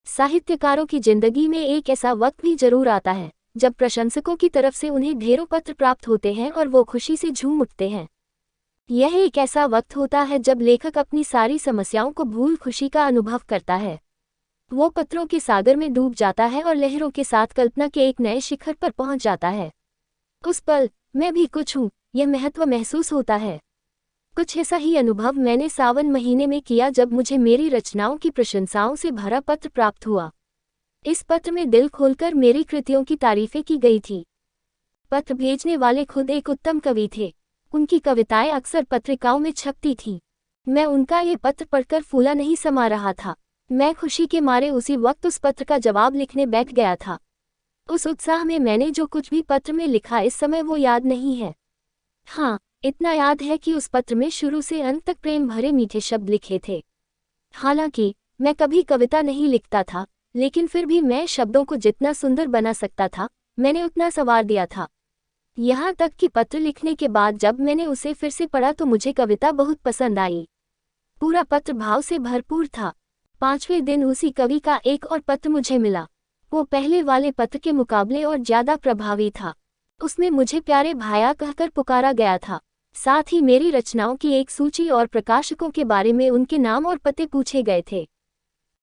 साहित्यकारों की जिंदगी में एक ऐसा वक्त भी जरूर आता है जब प्रशंसकों की तरफ से उन्हें ढेरों पत्र प्राप्त होते हैं और वो खुशी से झूम उठते हैं। यह एक ऐसा वक्त होता है जब लेखक अपनी सारी समस्याओं को भूल खुशी का अनुभव करता है। वो पत्रों के सागर में डूब जाता है और लहरों के साथ कल्पना के एक नए शिखर पर पहुंच जाता है। उस पल मैं भी कुछ हूँ, यह महत्व महसूस होता है। कुछ ऐसा ही अनुभव मैंने सावन महीने में किया जब मुझे मेरी रचनाओं की प्रशंसाओं से भरा पत्र प्राप्त हुआ। इस पत्र में दिल खोलकर मेरी कृतियों की तारीफें की गई थी। पत्र भेजने वाले खुद एक उत्तम कवि थे। उनकी कविताएं अक्सर पत्रिकाओं में छपती थीं। मैं उनका ये पत्र पढ़कर फूला नहीं समा रहा था। मैं खुशी के मारे उसी वक्त उस पत्र का जवाब लिखने बैठ गया था। उस उत्साह में मैंने जो कुछ भी पत्र में लिखा इस समय वो याद नहीं है। हाँ, इतना याद है कि उस पत्र में शुरू से अंत तक प्रेम भरे मीठे शब्द लिखे थे। हालांकि मैं कभी कविता नहीं लिखता था, लेकिन फिर भी मैं शब्दों को जितना सुंदर बना सकता था मैंने उतना संवार दिया था। यहाँ तक कि पत्र लिखने के बाद जब मैंने उसे फिर से पढ़ा तो मुझे कविता बहुत पसंद आई। पूरा पत्र भाव से भरपूर था। 5वें दिन उसी कवि का एक और पत्र मुझे मिला। वो पहले वाले पत्र के मुकाबले और ज्यादा प्रभावी था। उसमें मुझे प्यारे भाया कहकर पुकारा गया था। साथ ही मेरी रचनाओं की एक सूची और प्रकाशकों के बारे में उनके नाम और पते पूछे गए थे।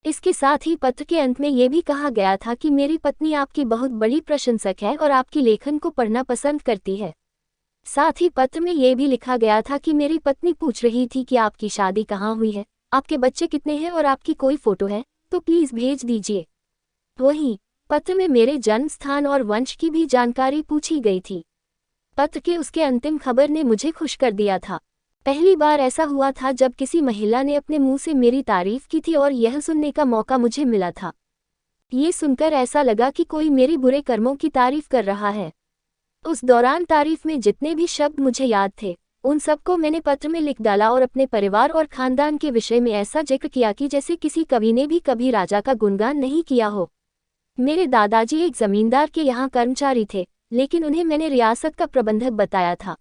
इसके साथ ही पत्र के अंत में ये भी कहा गया था कि मेरी पत्नी आपकी बहुत बड़ी प्रशंसक है और आपकी लेखन को पढ़ना पसंद करती है। साथ ही पत्र में ये भी लिखा गया था कि मेरी पत्नी पूछ रही थी कि आपकी शादी कहाँ हुई है, आपके बच्चे कितने हैं और आपकी कोई फोटो है तो प्लीज भेज दीजिए। वहीं पत्र में मेरे जन्म स्थान और वंश की भी जानकारी पूछी गई थी। पत्र के उसके अंतिम खबर ने मुझे खुश कर दिया था। पहली बार ऐसा हुआ था जब किसी महिला ने अपने मुंह से मेरी तारीफ की थी और यह सुनने का मौका मुझे मिला था। ये सुनकर ऐसा लगा कि कोई मेरे बुरे कर्मों की तारीफ कर रहा है। उस दौरान तारीफ में जितने भी शब्द मुझे याद थे उन सबको मैंने पत्र में लिख डाला और अपने परिवार और खानदान के विषय में ऐसा जिक्र किया कि जैसे किसी कवि ने भी कभी राजा का गुणगान नहीं किया हो। मेरे दादाजी एक जमींदार के यहाँ कर्मचारी थे, लेकिन उन्हें मैंने रियासत का प्रबंधक बताया था।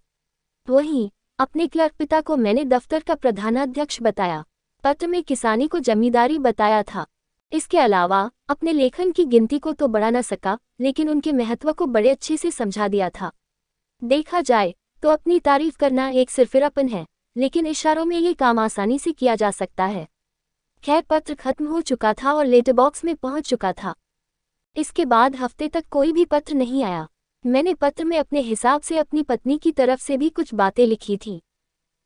वहीं अपने क्लर्क पिता को मैंने दफ्तर का प्रधानाध्यक्ष बताया। पत्र में किसानी को जमींदारी बताया था। इसके अलावा अपने लेखन की गिनती को तो बढ़ा न सका, लेकिन उनके महत्व को बड़े अच्छे से समझा दिया था। देखा जाए तो अपनी तारीफ करना एक सिरफिरापन है, लेकिन इशारों में ये काम आसानी से किया जा सकता है। खैर, पत्र खत्म हो चुका था और लेटर बॉक्स में पहुंच चुका था। इसके बाद हफ्ते तक कोई भी पत्र नहीं आया। मैंने पत्र में अपने हिसाब से अपनी पत्नी की तरफ से भी कुछ बातें लिखी थी।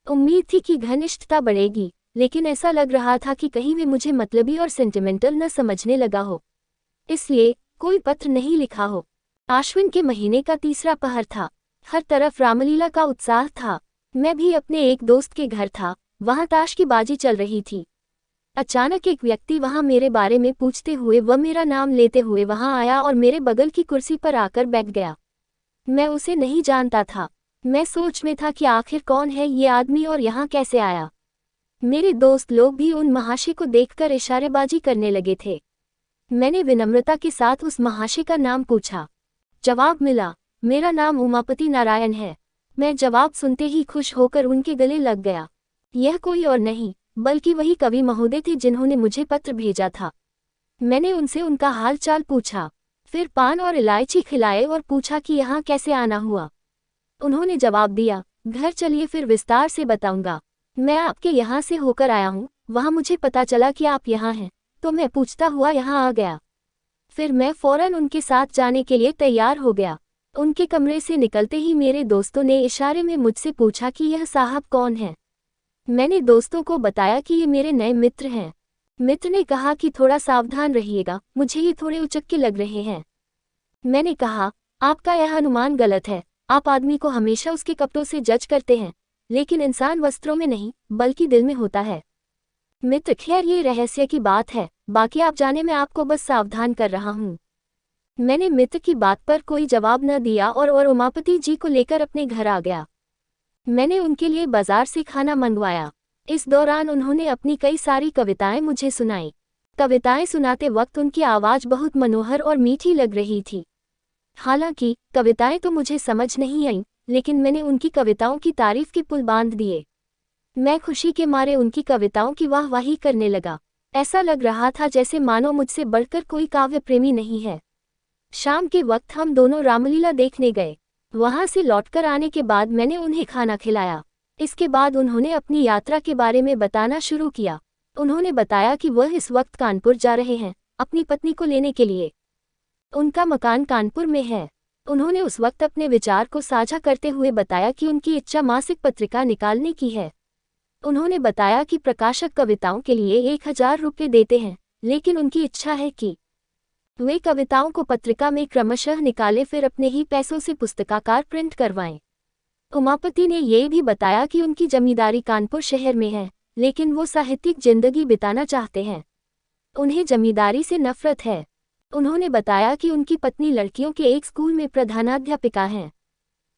उम्मीद थी कि घनिष्ठता बढ़ेगी, लेकिन ऐसा लग रहा था कि कहीं वे मुझे मतलबी और सेंटिमेंटल न समझने लगा हो, इसलिए कोई पत्र नहीं लिखा हो। आश्विन के महीने का तीसरा पहर था। हर तरफ रामलीला का उत्साह था। मैं भी अपने एक दोस्त के घर था। वहां ताश की बाजी चल रही थी। अचानक एक व्यक्ति वहां मेरे बारे में पूछते हुए व मेरा नाम लेते हुए वहां आया और मेरे बगल की कुर्सी पर आकर बैठ गया। मैं उसे नहीं जानता था। मैं सोच में था कि आखिर कौन है ये आदमी और यहाँ कैसे आया। मेरे दोस्त लोग भी उन महाशय को देखकर इशारेबाजी करने लगे थे। मैंने विनम्रता के साथ उस महाशय का नाम पूछा। जवाब मिला, मेरा नाम उमापति नारायण है। मैं जवाब सुनते ही खुश होकर उनके गले लग गया। यह कोई और नहीं बल्कि वही कवि महोदय थे जिन्होंने मुझे पत्र भेजा था। मैंने उनसे उनका हाल चाल पूछा, फिर पान और इलायची खिलाए और पूछा कि यहाँ कैसे आना हुआ। उन्होंने जवाब दिया, घर चलिए फिर विस्तार से बताऊंगा। मैं आपके यहाँ से होकर आया हूँ, वहाँ मुझे पता चला कि आप यहाँ हैं, तो मैं पूछता हुआ यहाँ आ गया। फिर मैं फौरन उनके साथ जाने के लिए तैयार हो गया। उनके कमरे से निकलते ही मेरे दोस्तों ने इशारे में मुझसे पूछा कि यह साहब कौन है। मैंने दोस्तों को बताया कि ये मेरे नए मित्र हैं। मित्र ने कहा कि थोड़ा सावधान रहिएगा, मुझे ये थोड़े उचक्के लग रहे हैं। मैंने कहा, आपका यह अनुमान गलत है। आप आदमी को हमेशा उसके कपड़ों से जज करते हैं, लेकिन इंसान वस्त्रों में नहीं बल्कि दिल में होता है। मित्र, खैर ये रहस्य की बात है, बाकी आप जाने मैं आपको बस सावधान कर रहा हूँ। मैंने मित्र की बात पर कोई जवाब न दिया और उमापति जी को लेकर अपने घर आ गया। मैंने उनके लिए बाजार से खाना मंगवाया। इस दौरान उन्होंने अपनी कई सारी कविताएं मुझे सुनाई। कविताएं सुनाते वक्त उनकी आवाज़ बहुत मनोहर और मीठी लग रही थी। हालांकि कविताएं तो मुझे समझ नहीं आईं, लेकिन मैंने उनकी कविताओं की तारीफ के पुल बांध दिए। मैं खुशी के मारे उनकी कविताओं की वाहवाही करने लगा। ऐसा लग रहा था जैसे मानो मुझसे बढ़कर कोई काव्य प्रेमी नहीं है। शाम के वक्त हम दोनों रामलीला देखने गए। वहां से लौटकर आने के बाद मैंने उन्हें खाना खिलाया। इसके बाद उन्होंने अपनी यात्रा के बारे में बताना शुरू किया। उन्होंने बताया कि वह इस वक्त कानपुर जा रहे हैं अपनी पत्नी को लेने के लिए। उनका मकान कानपुर में है। उन्होंने उस वक्त अपने विचार को साझा करते हुए बताया कि उनकी इच्छा मासिक पत्रिका निकालने की है। उन्होंने बताया कि प्रकाशक कविताओं के लिए 1000 रुपये देते हैं, लेकिन उनकी इच्छा है कि वे कविताओं को पत्रिका में क्रमशः निकालें, फिर अपने ही पैसों से पुस्तकाकार प्रिंट करवाएं। उमापति ने ये भी बताया कि उनकी जमींदारी कानपुर शहर में है, लेकिन वो साहित्यिक जिंदगी बिताना चाहते हैं। उन्हें जमींदारी से नफरत है। उन्होंने बताया कि उनकी पत्नी लड़कियों के एक स्कूल में प्रधानाध्यापिका हैं।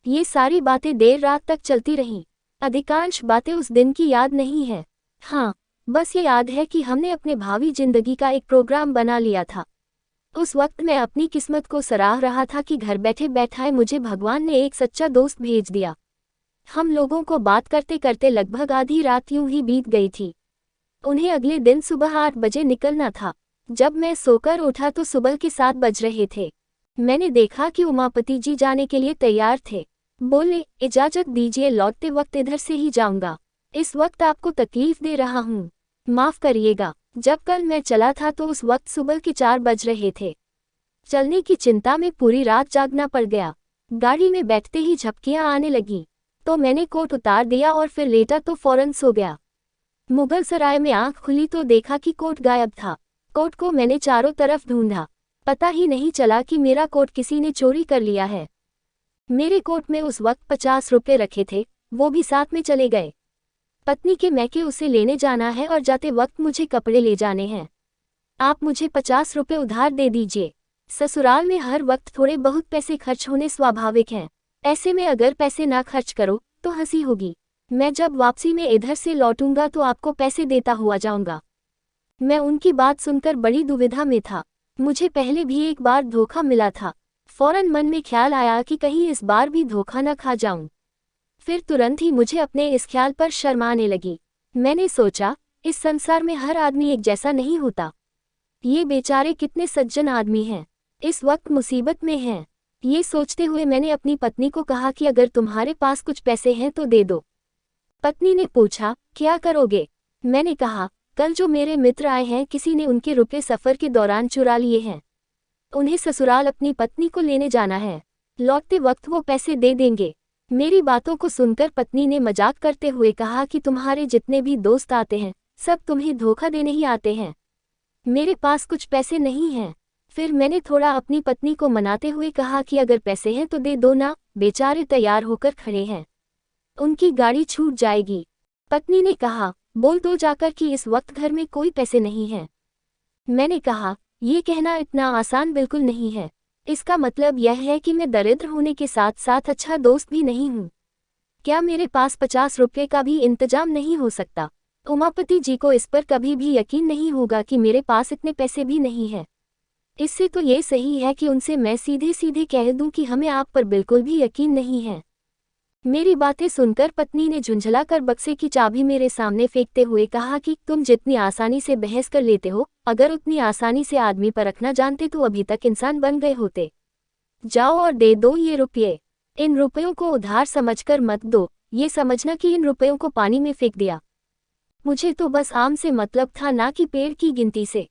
ये सारी बातें देर रात तक चलती रहीं। अधिकांश बातें उस दिन की याद नहीं है। हाँ, बस ये याद है कि हमने अपने भावी जिंदगी का एक प्रोग्राम बना लिया था। उस वक्त मैं अपनी किस्मत को सराह रहा था कि घर बैठे बैठाए मुझे भगवान ने एक सच्चा दोस्त भेज दिया। हम लोगों को बात करते करते लगभग आधी रात यूं ही बीत गई थी। उन्हें अगले दिन सुबह 8 बजे निकलना था। जब मैं सोकर उठा तो सुबह के 7 बज रहे थे। मैंने देखा कि उमापति जी जाने के लिए तैयार थे। बोले, इजाजत दीजिए, लौटते वक्त इधर से ही जाऊंगा। इस वक्त आपको तकलीफ दे रहा हूँ, माफ करिएगा। जब कल मैं चला था तो उस वक्त सुबह के 4 बज रहे थे। चलने की चिंता में पूरी रात जागना पड़ गया। गाड़ी में बैठते ही झपकियां आने लगी तो मैंने कोट उतार दिया और फिर लेटा तो फौरन सो गया। मुगल सराय में आंख खुली तो देखा कि कोट गायब था। कोट को मैंने चारों तरफ ढूंढा, पता ही नहीं चला कि मेरा कोट किसी ने चोरी कर लिया है। मेरे कोट में उस वक्त 50 रुपये रखे थे, वो भी साथ में चले गए। पत्नी के मैके उसे लेने जाना है और जाते वक्त मुझे कपड़े ले जाने हैं। आप मुझे 50 रुपये उधार दे दीजिए। ससुराल में हर वक्त थोड़े बहुत पैसे खर्च होने स्वाभाविक हैं। ऐसे में अगर पैसे ना खर्च करो तो हंसी होगी। मैं जब वापसी में इधर से लौटूंगा तो आपको पैसे देता हुआ जाऊंगा। मैं उनकी बात सुनकर बड़ी दुविधा में था। मुझे पहले भी एक बार धोखा मिला था। फौरन मन में ख्याल आया कि कहीं इस बार भी धोखा न खा जाऊं। फिर तुरंत ही मुझे अपने इस ख्याल पर शर्म आने लगी। मैंने सोचा, इस संसार में हर आदमी एक जैसा नहीं होता। ये बेचारे कितने सज्जन आदमी हैं, इस वक्त मुसीबत में हैं। ये सोचते हुए मैंने अपनी पत्नी को कहा कि अगर तुम्हारे पास कुछ पैसे हैं तो दे दो। पत्नी ने पूछा, क्या करोगे? मैंने कहा, कल जो मेरे मित्र आए हैं किसी ने उनके रुपए सफर के दौरान चुरा लिए हैं। उन्हें ससुराल अपनी पत्नी को लेने जाना है। लौटते वक्त वो पैसे दे देंगे। मेरी बातों को सुनकर पत्नी ने मजाक करते हुए कहा कि तुम्हारे जितने भी दोस्त आते हैं सब तुम्हें धोखा देने ही आते हैं। मेरे पास कुछ पैसे नहीं हैं। फिर मैंने थोड़ा अपनी पत्नी को मनाते हुए कहा कि अगर पैसे हैं तो दे दो ना, बेचारे तैयार होकर खड़े हैं, उनकी गाड़ी छूट जाएगी। पत्नी ने कहा, बोल दो जाकर कि इस वक्त घर में कोई पैसे नहीं हैं। मैंने कहा, ये कहना इतना आसान बिल्कुल नहीं है। इसका मतलब यह है कि मैं दरिद्र होने के साथ साथ अच्छा दोस्त भी नहीं हूँ। क्या मेरे पास 50 रुपये का भी इंतजाम नहीं हो सकता? उमापति जी को इस पर कभी भी यकीन नहीं होगा कि मेरे पास इतने पैसे भी नहीं हैं। इससे तो ये सही है कि उनसे मैं सीधे सीधे कह दूं कि हमें आप पर बिल्कुल भी यकीन नहीं है। मेरी बातें सुनकर पत्नी ने झुंझलाकर बक्से की चाबी मेरे सामने फेंकते हुए कहा कि तुम जितनी आसानी से बहस कर लेते हो, अगर उतनी आसानी से आदमी परखना जानते तो अभी तक इंसान बन गए होते। जाओ और दे दो ये रुपये। इन रुपयों को उधार समझकर मत दो, ये समझना कि इन रुपयों को पानी में फेंक दिया। मुझे तो बस आम से मतलब था, ना कि पेड़ की गिनती से।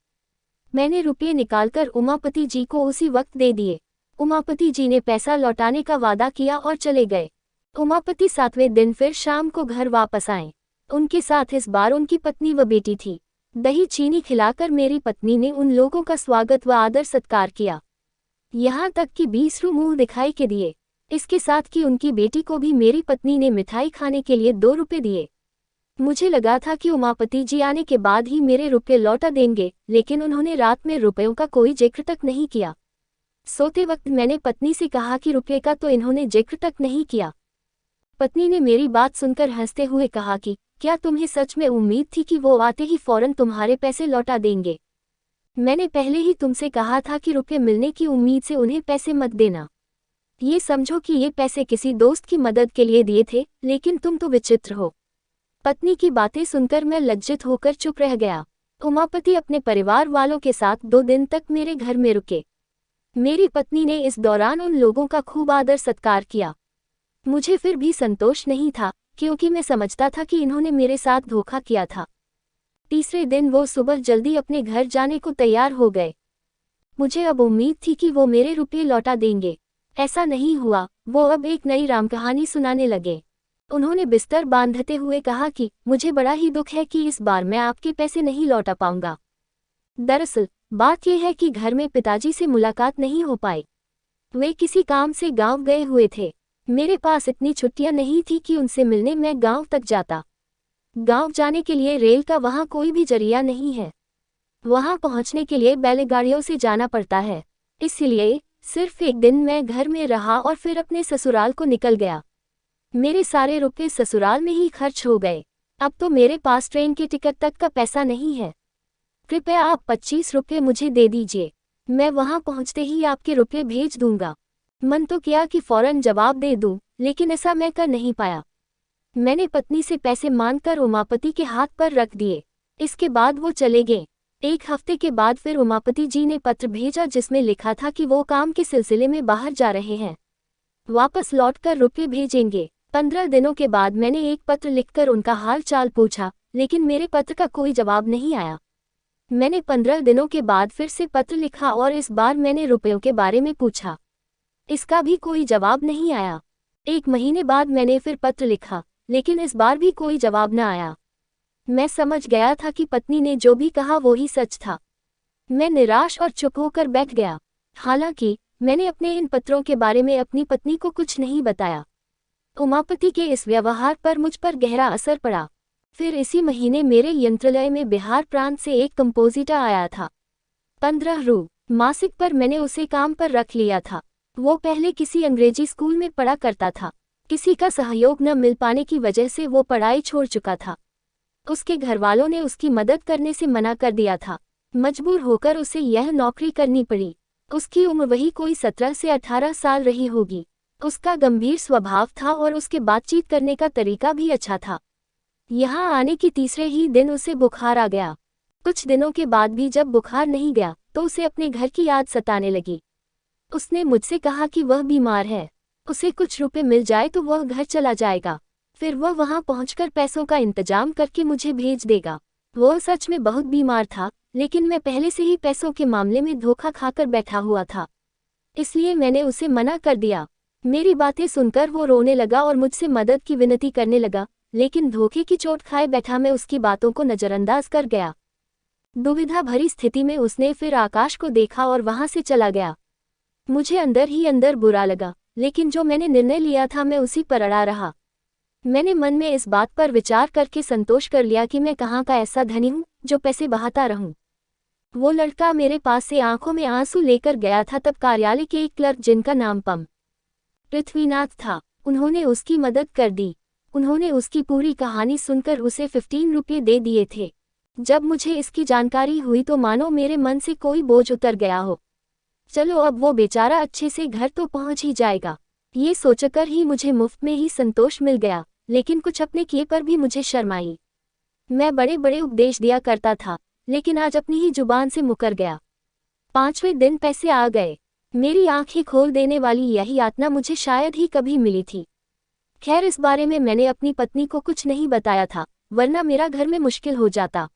मैंने रुपये निकालकर उमापति जी को उसी वक्त दे दिए। उमापति जी ने पैसा लौटाने का वादा किया और चले गए। उमापति 7वें दिन फिर शाम को घर वापस आए। उनके साथ इस बार उनकी पत्नी व बेटी थी। दही चीनी खिलाकर मेरी पत्नी ने उन लोगों का स्वागत व आदर सत्कार किया, यहाँ तक कि 20 मुंह दिखाई के दिए। इसके साथ कि उनकी बेटी को भी मेरी पत्नी ने मिठाई खाने के लिए 2 रुपये दिए। मुझे लगा था कि उमापति जी आने के बाद ही मेरे रुपये लौटा देंगे, लेकिन उन्होंने रात में रुपयों का कोई जिक्र तक नहीं किया। सोते वक्त मैंने पत्नी से कहा कि रुपये का तो इन्होंने जिक्र तक नहीं किया। पत्नी ने मेरी बात सुनकर हंसते हुए कहा कि क्या तुम्हें सच में उम्मीद थी कि वो आते ही फौरन तुम्हारे पैसे लौटा देंगे? मैंने पहले ही तुमसे कहा था कि रुपये मिलने की उम्मीद से उन्हें पैसे मत देना। ये समझो कि ये पैसे किसी दोस्त की मदद के लिए दिए थे, लेकिन तुम तो विचित्र हो। पत्नी की बातें सुनकर मैं लज्जित होकर चुप रह गया। उमापति अपने परिवार वालों के साथ 2 दिन तक मेरे घर में रुके। मेरी पत्नी ने इस दौरान उन लोगों का खूब आदर सत्कार किया। मुझे फिर भी संतोष नहीं था, क्योंकि मैं समझता था कि इन्होंने मेरे साथ धोखा किया था। तीसरे दिन वो सुबह जल्दी अपने घर जाने को तैयार हो गए। मुझे अब उम्मीद थी कि वो मेरे रुपये लौटा देंगे। ऐसा नहीं हुआ। वो अब एक नई राम कहानी सुनाने लगे। उन्होंने बिस्तर बांधते हुए कहा कि मुझे बड़ा ही दुख है कि इस बार मैं आपके पैसे नहीं लौटा पाऊंगा। दरअसल बात यह है कि घर में पिताजी से मुलाकात नहीं हो पाई। वे किसी काम से गांव गए हुए थे। मेरे पास इतनी छुट्टियां नहीं थी कि उनसे मिलने मैं गांव तक जाता। गांव जाने के लिए रेल का वहां कोई भी जरिया नहीं है। वहां पहुंचने के लिए बैलगाड़ियों से जाना पड़ता है। इसलिए सिर्फ एक दिन मैं घर में रहा और फिर अपने ससुराल को निकल गया। मेरे सारे रुपये ससुराल में ही खर्च हो गए। अब तो मेरे पास ट्रेन के टिकट तक का पैसा नहीं है। कृपया आप 25 रुपये मुझे दे दीजिए। मैं वहां पहुंचते ही आपके रुपये भेज दूंगा। मन तो किया कि फौरन जवाब दे दूं, लेकिन ऐसा मैं कर नहीं पाया। मैंने पत्नी से पैसे मांगकर उमापति के हाथ पर रख दिए। इसके बाद वो चले गए। 1 हफ्ते के बाद फिर उमापति जी ने पत्र भेजा जिसमें लिखा था कि वो काम के सिलसिले में बाहर जा रहे हैं, वापस लौटकर रुपये भेजेंगे। 15 दिनों के बाद मैंने एक पत्र लिखकर उनका हाल चाल पूछा, लेकिन मेरे पत्र का कोई जवाब नहीं आया। मैंने 15 दिनों के बाद फिर से पत्र लिखा और इस बार मैंने रुपयों के बारे में पूछा। इसका भी कोई जवाब नहीं आया। 1 महीने बाद मैंने फिर पत्र लिखा, लेकिन इस बार भी कोई जवाब न आया। मैं समझ गया था कि पत्नी ने जो भी कहा वो ही सच था। मैं निराश और चुप होकर बैठ गया। हालांकि मैंने अपने इन पत्रों के बारे में अपनी पत्नी को कुछ नहीं बताया। उमापति के इस व्यवहार पर मुझ पर गहरा असर पड़ा। फिर इसी महीने मेरे यंत्रालय में बिहार प्रांत से एक कंपोजिटर आया था। 15 रु मासिक पर मैंने उसे काम पर रख लिया था। वो पहले किसी अंग्रेजी स्कूल में पढ़ा करता था। किसी का सहयोग न मिल पाने की वजह से वो पढ़ाई छोड़ चुका था। उसके घरवालों ने उसकी मदद करने से मना कर दिया था। मजबूर होकर उसे यह नौकरी करनी पड़ी। उसकी उम्र वही कोई 17 से 18 साल रही होगी। उसका गंभीर स्वभाव था और उसके बातचीत करने का तरीका भी अच्छा था। यहाँ आने की तीसरे ही दिन उसे बुखार आ गया। कुछ दिनों के बाद भी जब बुखार नहीं गया तो उसे अपने घर की याद सताने लगी। उसने मुझसे कहा कि वह बीमार है, उसे कुछ रुपए मिल जाए तो वह घर चला जाएगा, फिर वह वहां पहुंचकर पैसों का इंतजाम करके मुझे भेज देगा। वह सच में बहुत बीमार था, लेकिन मैं पहले से ही पैसों के मामले में धोखा खाकर बैठा हुआ था, इसलिए मैंने उसे मना कर दिया। मेरी बातें सुनकर वो रोने लगा और मुझसे मदद की विनती करने लगा, लेकिन धोखे की चोट खाए बैठा मैं उसकी बातों को नजरअंदाज कर गया। दुविधा भरी स्थिति में उसने फिर आकाश को देखा और वहां से चला गया। मुझे अंदर ही अंदर बुरा लगा, लेकिन जो मैंने निर्णय लिया था मैं उसी पर अड़ा रहा। मैंने मन में इस बात पर विचार करके संतोष कर लिया कि मैं कहाँ का ऐसा धनी हूँ जो पैसे बहाता रहूं। वो लड़का मेरे पास से आंखों में आंसू लेकर गया था तब कार्यालय के एक क्लर्क जिनका नाम पृथ्वीनाथ था, उन्होंने उसकी मदद कर दी। उन्होंने उसकी पूरी कहानी सुनकर उसे 15 रुपये दे दिए थे। जब मुझे इसकी जानकारी हुई तो मानो मेरे मन से कोई बोझ उतर गया हो। चलो अब वो बेचारा अच्छे से घर तो पहुंच ही जाएगा, ये सोचकर ही मुझे मुफ्त में ही संतोष मिल गया। लेकिन कुछ अपने किए पर भी मुझे शर्म आई। मैं बड़े बड़े उपदेश दिया करता था, लेकिन आज अपनी ही जुबान से मुकर गया। 5वें दिन पैसे आ गए। मेरी आंखें खोल देने वाली यही यातना मुझे शायद ही कभी मिली थी। खैर, इस बारे में मैंने अपनी पत्नी को कुछ नहीं बताया था, वरना मेरा घर में मुश्किल हो जाता।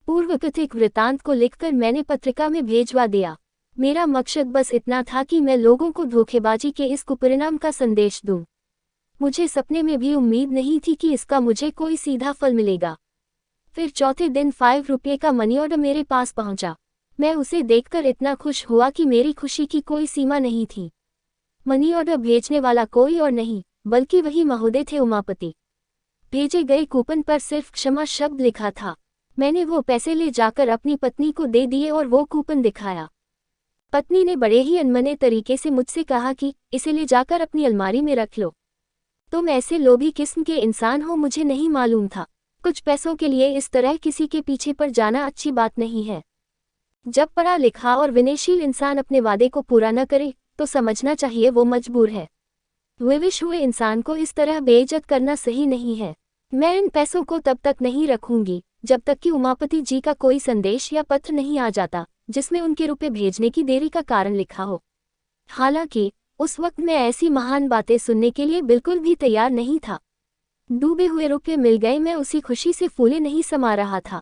पूर्वकथित वृत्तांत को लिखकर मैंने पत्रिका में भेजवा दिया। मेरा मकसद बस इतना था कि मैं लोगों को धोखेबाजी के इस कुपरिणाम का संदेश दूं। मुझे सपने में भी उम्मीद नहीं थी कि इसका मुझे कोई सीधा फल मिलेगा। फिर चौथे दिन 5 रुपये का मनी ऑर्डर मेरे पास पहुंचा। मैं उसे देखकर इतना खुश हुआ कि मेरी खुशी की कोई सीमा नहीं थी। मनी ऑर्डर भेजने वाला कोई और नहीं बल्कि वही महोदय थे, उमापति। भेजे गए कूपन पर सिर्फ क्षमा शब्द लिखा था। मैंने वो पैसे ले जाकर अपनी पत्नी को दे दिए और वो कूपन दिखाया। पत्नी ने बड़े ही अनमने तरीके से मुझसे कहा कि इसे ले जाकर अपनी अलमारी में रख लो। तुम ऐसे लोभी किस्म के इंसान हो, मुझे नहीं मालूम था। कुछ पैसों के लिए इस तरह किसी के पीछे पड़ जाना अच्छी बात नहीं है। जब पढ़ा लिखा और विनयशील इंसान अपने वादे को पूरा न करे तो समझना चाहिए वो मजबूर है। विवश हुए इंसान को इस तरह बेइज्जत करना सही नहीं है। मैं इन पैसों को तब तक नहीं रखूंगी जब तक कि उमापति जी का कोई संदेश या पत्र नहीं आ जाता जिसमें उनके रुपए भेजने की देरी का कारण लिखा हो। हालांकि उस वक्त मैं ऐसी महान बातें सुनने के लिए बिल्कुल भी तैयार नहीं था। डूबे हुए रुपए मिल गए, मैं उसी खुशी से फूले नहीं समा रहा था।